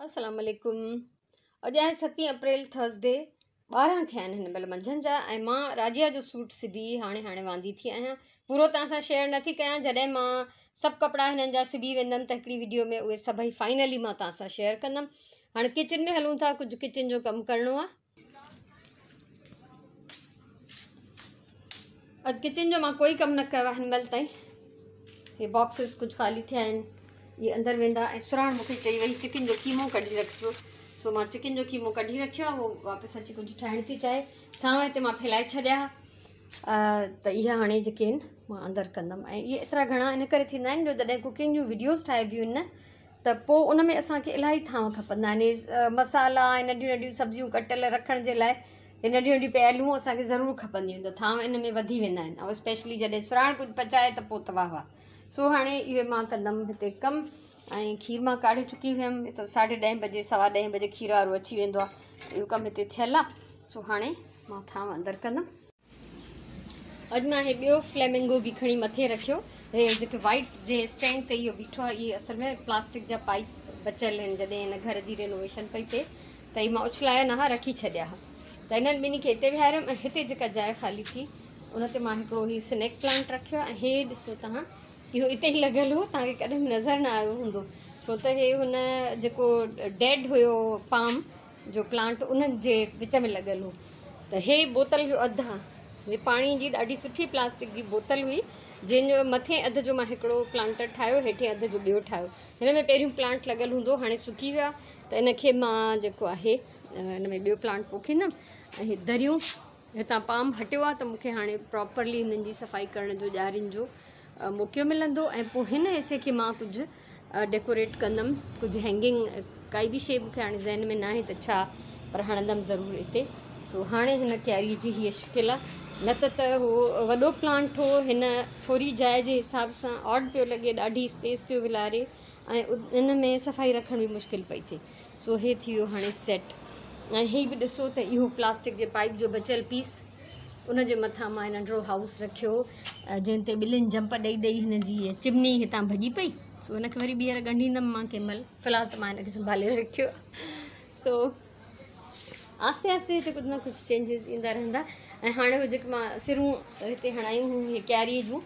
अस्सलाम वालेकुम। अॼु आहे 7 अप्रैल थर्सडे 12 थिया आहिनि हिन महिल मंझंदि जा। ऐं मां राजिया जो सूट सिबी हाणे वांदी थी आहियां। पूरो तव्हां सां शेयर नथी कयां, जॾहिं मां सभु कपिड़ा हिननि जा सिबी वेंदमि त हिकिड़ी वीडियो में उहे सभई फाइनली मां तव्हां सां शेयर कंदमि। हाणे किचन में हलूं था, कुझु किचन जो कमु करिणो आहे। अॼु किचन जो मां कोई कमु न कयो आहे हिन महिल ताईं। हे बॉक्सिस कुझु ख़ाली थिया आहिनि, ये अंदरि वेंदा। ऐं सुराण मूंखे चई वई चिकन जो कीमो कढी रखियो, सो मां चिकन जो कीमो कढी रखियो आहे। उहो वापसि अची कुझु ठाहिण थी चाहे। थांव हिते मां फैलाए छॾिया त इहा हाणे जेके आहिनि मां अंदरि कंदमि। ऐं इहे एतिरा घणा इन करे थींदा आहिनि जो जॾहिं कुकिंग जूं वीडियोज़ ठाहिबियूं आहिनि न, त पोइ उन में असांखे इलाही थांव खपंदा आहिनि। मसाला ऐं नंढियूं नंढियूं सब्जियूं कटियल रखण जे लाइ हे नंढियूं नंढियूं प्यालियूं असांखे ज़रूरु खपंदियूं आहिनि, त थांव इन में वधी वेंदा आहिनि। ऐं स्पेशली जॾहिं सुराण कुझु पचाए त पोइ त वाह वाह। सो हाणे इहे मां कंदमि हिते कमु। ऐं खीर मां काढ़े चुकी हुयमि, त 10:30 बजे 10:15 बजे खीर वारो अची वेंदो आहे। इहो कमु हिते थियल आहे। सो हाणे मां थांव अंदरि कंदमि। अॼु मां हे ॿियो फ्लेमिंगो बि खणी मथे रखियो। हे जेके वाइट जे स्टैंड ते इहो बीठो आहे, इहे असल में प्लास्टिक जा पाइप बचियल आहिनि। जॾहिं हिन घर जी रेनोवेशन पई थिए त ही मां उछलाया न हा, रखी छॾिया हा। त हिननि ॿिन्ही खे हिते विहारियमि। ऐं हिते जेका जाइ ख़ाली थी उन ते मां हिकिड़ो ही स्नैक प्लांट रखियो आहे। ऐं हे ॾिसो तव्हां, इहो हिते ई लॻियल हो, तव्हांखे कॾहिं नज़र न आयो हूंदो, छो त हे हुन जेको डेड हुयो पाम जो प्लांट उन्हनि जे विच में लॻियल हो। त हे बोतल जो अधु आहे। हे पाणी जी ॾाढी सुठी प्लास्टिक जी बोतल हुई, जंहिंजो मथे अधु जो मां हिकिड़ो प्लांटर ठाहियो, हेठे अधु जो ॿियो ठाहियो। हिन में पहिरियों प्लांट लॻियल हूंदो, हाणे सुकी वियो आहे, त इनखे मां जेको आहे हिन में ॿियो प्लांट पोखींदमि। ऐं हे दरियूं हितां पाम हटियो आहे, त मूंखे हाणे प्रॉपरली हिननि जी सफ़ाई करण जो ॼारियुनि जो मौक़ो मिलंदो। ऐं पोइ हिन हिसे खे मां कुझु डेकोरेट कंदमि, कुझु हैंगिंग, काई बि शइ मूंखे हाणे ज़हन में न आहे त छा, पर हणंदमि ज़रूरु हिते। सो हाणे हिन क्यारी जी हीअ शिकिल आहे। न त हो वॾो प्लांट हो, हिन थोरी जाइ जे हिसाब सां ऑड पियो लॻे, ॾाढी स्पेस पियो विलारे, ऐं इन में सफ़ाई रखण बि मुश्किल पई थिए। सो हे थी वियो हाणे सेट। ऐं हीअ बि ॾिसो त इहो प्लास्टिक जे पाइप जो बचियल पीस, उन जे मथां मां नंढिड़ो हाउस रखियो, जंहिं ते ॿिलियुनि जंप ॾेई ॾेई हिन जी चिमनी हितां भॼी पई। सो हिनखे वरी ॿीहर ॻंढींदमि मां कंहिं महिल। फ़िलहाल त मां हिनखे संभाले रखियो। सो आस्ते आस्ते हिते कुझु न कुझु चेंजिस ईंदा रहंदा। ऐं हाणे उहे जेके मां सिरूं हिते हणायूं हुयूं इहे क्यारीअ जूं,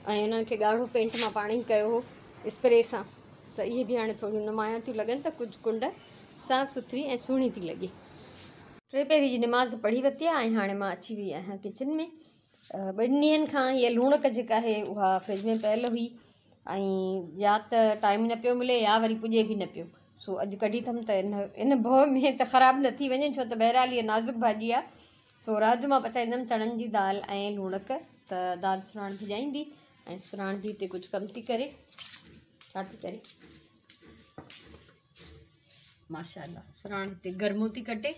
ऐं उन्हनि खे ॻाढ़ो पेंट मां पाण ई कयो हो स्प्रे सां, त इहे बि हाणे थोरियूं नुमाया थियूं लॻनि, त कुझु कुंड साफ़ु सुथरी ऐं सुहिणी थी लॻे। 3 पहिरीं जी निमाज़ पढ़ी वरिती आहे। ऐं हाणे मां अची वई आहियां किचन में। 2 ॾींहंनि खां हीअ लूणक जेका आहे उहा फ्रिज में पियल हुई, ऐं या त टाइम न पियो मिले या वरी पुॼे बि न पियो। सो अॼु कढी अथमि त इन भउ में त ख़राबु न थी वञे, छो त बहरहाल इहा नाज़ुक भाॼी आहे। सो राति जो मां पचाईंदमि चणनि जी दाल ऐं लूणक। त दाल सुराण भिॼाईंदी, ऐं सुराण बि हिते कुझु कमु थी करे। छा थी करे? माशाअल्लाह, सुराण हिते गर्मो थी कटे,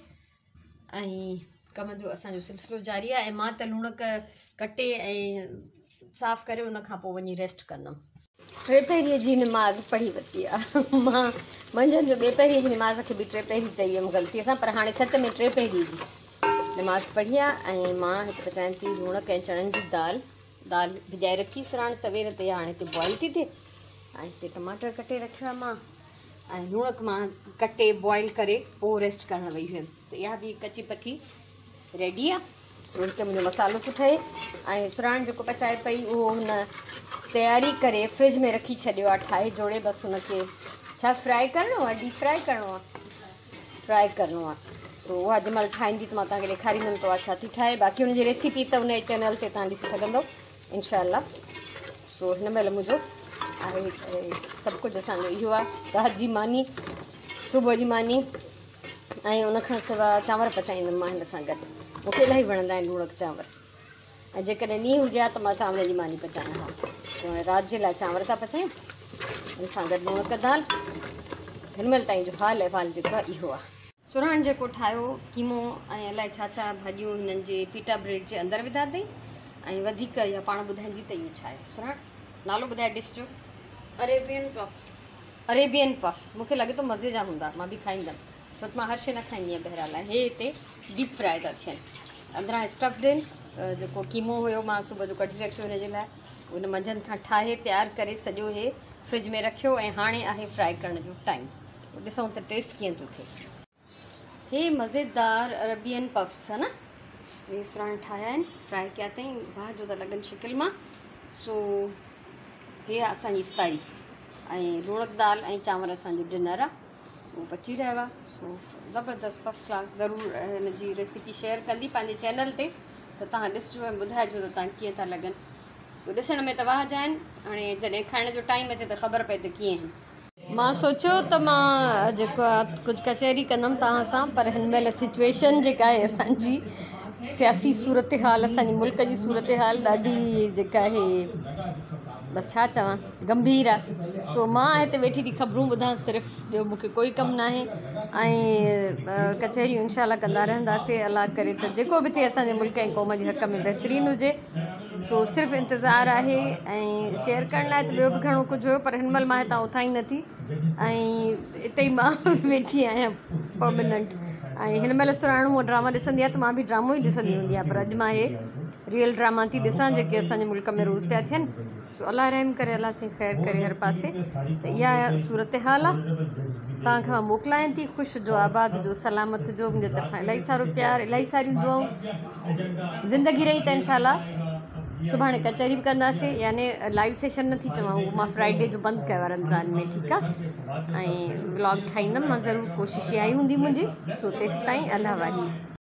ऐं कम जो असांजो सिलसिलो जारी आहे। ऐं मां त लूणक कटे ऐं साफ़ु करे उन खां पोइ वञी रेस्ट कंदमि। 3 पहिरीं जी निमाज़ पढ़ी वरिती आहे। मां मंझंदि जो 2 पहिरीं जी निमाज़ खे बि 3 पहिरीं चई वियमि ग़लतीअ सां, पर हाणे सच में 3 पहिरीं जी निमाज़ पढ़ी आहे। ऐं मां हिते पचाइनि थी लूणक ऐं चणनि जी दाल। दाल भिॼाए रखी सुराण सवेर ते, हाणे हिते बॉइल थी थिए। ऐं हिते टमाटर कटे रखियो आहे मां, ऐं लूणक मां कटे बॉइल करे पोइ रेस्ट करणु वई हुयमि। त इहा बि कची पकी रेडी आहे। सो हिते मुंहिंजो मसालो थो ठहे। ऐं सुराण जेको पचाए पई उहो हुन तयारी करे फ्रिज में रखी छॾियो आहे ठाहे जोड़े। बसि हुनखे छा फ्राई करिणो आहे, डीप फ्राई करिणो आहे, फ्राई करिणो आहे। सो उहा जंहिंमहिल ठाहींदी त मां तव्हांखे ॾेखारींदमि त उहा छा थी ठाहे। बाक़ी हुनजी रेसिपी त हुन चैनल ते तव्हां ॾिसी सघंदव इंशाअल्लाह। सो हिन महिल मुंहिंजो आहे सभु कुझु असांजो इहो आहे। राति जी मानी, सुबुह जी मानी, ऐं उनखां सवाइ चांवर पचाईंदमि मां हिन सां गॾु। मूंखे इलाही वणंदा आहिनि लूणक चांवर। ऐं जेकॾहिं ॾींहुं हुजे हा त मां चांवर जी मानी पचायां हा। सो राति जे लाइ चांवर था पचायूं, हुन सां गॾु लूणक दाल। हिन महिल ताईं जो हाल अहिवाल जेको आहे इहो आहे। सुराण जेको ठाहियो कीमो ऐं अलाए छा छा भाॼियूं हिननि जे पीटा ब्रेड जे अंदरि विधा अथई। ऐं वधीक इहा पाण ॿुधाईंदी त इहो छा आहे सुराण। नालो ॿुधाए डिश जो? Arabian puffs. Arabian puffs. मूंखे लॻे थो मज़े जा हूंदा, मां बि खाईंदमि, छो त मां हर शइ न खाईंदी आहियां बहरहाल। ऐं हे हिते डीप फ्राई था थियनि, अंदरां स्टफ्ड आहिनि। जेको कीमो हुयो मां सुबुह जो कढी रखियो हिन जे लाइ, उन मंझंदि खां ठाहे तयारु करे सॼो हे फ्रिज में रखियो, ऐं हाणे आहे फ्राई करण जो टाइम। ॾिसूं त टेस्ट कीअं थो थिए। हे मज़ेदार अरबियन पफ्स है न, ये सुराण ठाया आहिनि, फ्राई कया अथई, भाउ जो त लॻनि शिकिल मां। सो हे आहे असांजी इफ़्तारी ऐं लूणक दाल ऐं चांवर असांजो डिनर आहे, उहो पची रहियो आहे। सो ज़बरदस्त फस्ट क्लास। ज़रूरु हिन जी रेसिपी शेयर कंदी पंहिंजे चैनल ते, त तव्हां ॾिसिजो ऐं ॿुधाइजो त तव्हां कीअं था लॻनि। सो ॾिसण में त वाह जा आहिनि, हाणे जॾहिं खाइण जो टाइम अचे त ख़बर पए त कीअं आहिनि। मां सोचियो त मां जेको आहे कुझु कचहरी कंदमि तव्हां सां, पर हिन महिल सिचुएशन जेका आहे असांजी सियासी सूरत हाल, असांजे मुल्क जी सूरत हाल ॾाढी जेका आहे बसि छा चवां गंभीर आहे। सो मां हिते वेठी थी ख़बरूं ॿुधां सिर्फ़ु, ॿियो मूंखे कोई कमु न आहे। ऐं कचहरियूं इंशाल्लाह कंदा रहंदासीं, अलाह करे त जेको बि थिए असांजे मुल्क ऐं क़ौम जे हक़ में बहितरीनु हुजे। सो सिर्फ़ु इंतज़ारु आहे ऐं शेयर करण लाइ त ॿियो बि घणो कुझु हुयो, पर हिन महिल मां हितां उथां ई नथी ऐं हिते ई मां वेठी आहियां परमानेंट। ऐं हिन महिल सुराणो उहो ड्रामा ॾिसंदी आहे त मां बि ड्रामो ई ॾिसंदी हूंदी आहियां, पर अॼु मां हे रियल ड्रामा थी ॾिसां जेके असांजे मुल्क में रोज़ पिया थियनि। सो अलाह रहम करे, अलाह सां ख़ैरु करे हर पासे। त इहा सूरत हाल आहे, तव्हांखे मां मोकिलायां थी। ख़ुशि जो, आबाद जो, सलामत जो, मुंहिंजे तरफ़ां इलाही सारो प्यार, इलाही सारियूं दुआऊं। ज़िंदगी रही त इंशाल्लाह सुभाणे कचहरी बि कंदासीं, यानी लाइव सेशन नथी चवां, उहो मां फ्राइडे जो बंदि कयो आहे रमज़ान में, ठीकु आहे। ऐं ब्लॉग ठाहींदमि मां ज़रूरु, कोशिशि इहा ई हूंदी मुंहिंजी। सो तेसिताईं अलाह वाही।